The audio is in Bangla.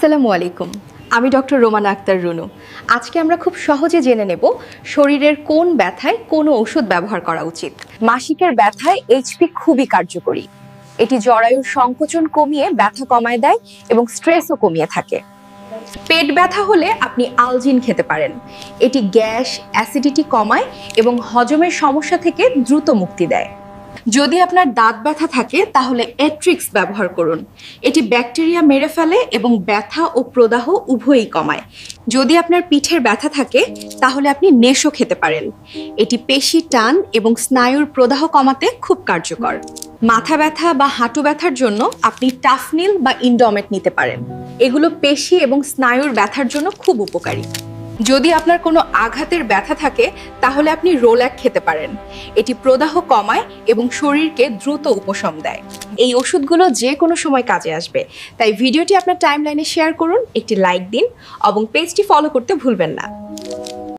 আসসালামু আলাইকুম। আমি ডক্টর রোমানা আক্তার রুনু। আজকে আমরা খুব সহজে জেনে নেব শরীরের কোন ব্যথায় কোন ওষুধ ব্যবহার করা উচিত। মাসিকের ব্যথায় এইচপি খুবই কার্যকরী। এটি জরায়ুর সংকোচন কমিয়ে ব্যথা কমায় দেয় এবং স্ট্রেসও কমিয়ে থাকে। পেট ব্যথা হলে আপনি আলজিন খেতে পারেন। এটি গ্যাস, অ্যাসিডিটি কমায় এবং হজমের সমস্যা থেকে দ্রুত মুক্তি দেয়। যদি আপনার দাঁত ব্যথা থাকে তাহলে এট্রিক্স ব্যবহার করুন। এটি ব্যাকটেরিয়া মেরে ফেলে এবং ব্যথা ও প্রদাহ উভয়ই কমায়। যদি আপনার পিঠের ব্যথা থাকে তাহলে আপনি নেশো খেতে পারেন। এটি পেশি টান এবং স্নায়ুর প্রদাহ কমাতে খুব কার্যকর। মাথা ব্যথা বা হাঁটু ব্যথার জন্য আপনি টাফনিল বা ইন্ডোমেট নিতে পারেন। এগুলো পেশি এবং স্নায়ুর ব্যথার জন্য খুব উপকারী। যদি আপনার কোনো আঘাতের ব্যথা থাকে তাহলে আপনি রোল্যাক খেতে পারেন। এটি প্রদাহ কমায় এবং শরীরকে দ্রুত উপশম দেয়। এই ওষুধগুলো যে কোনো সময় কাজে আসবে, তাই ভিডিওটি আপনার টাইমলাইনে শেয়ার করুন, একটি লাইক দিন এবং পেজটি ফলো করতে ভুলবেন না।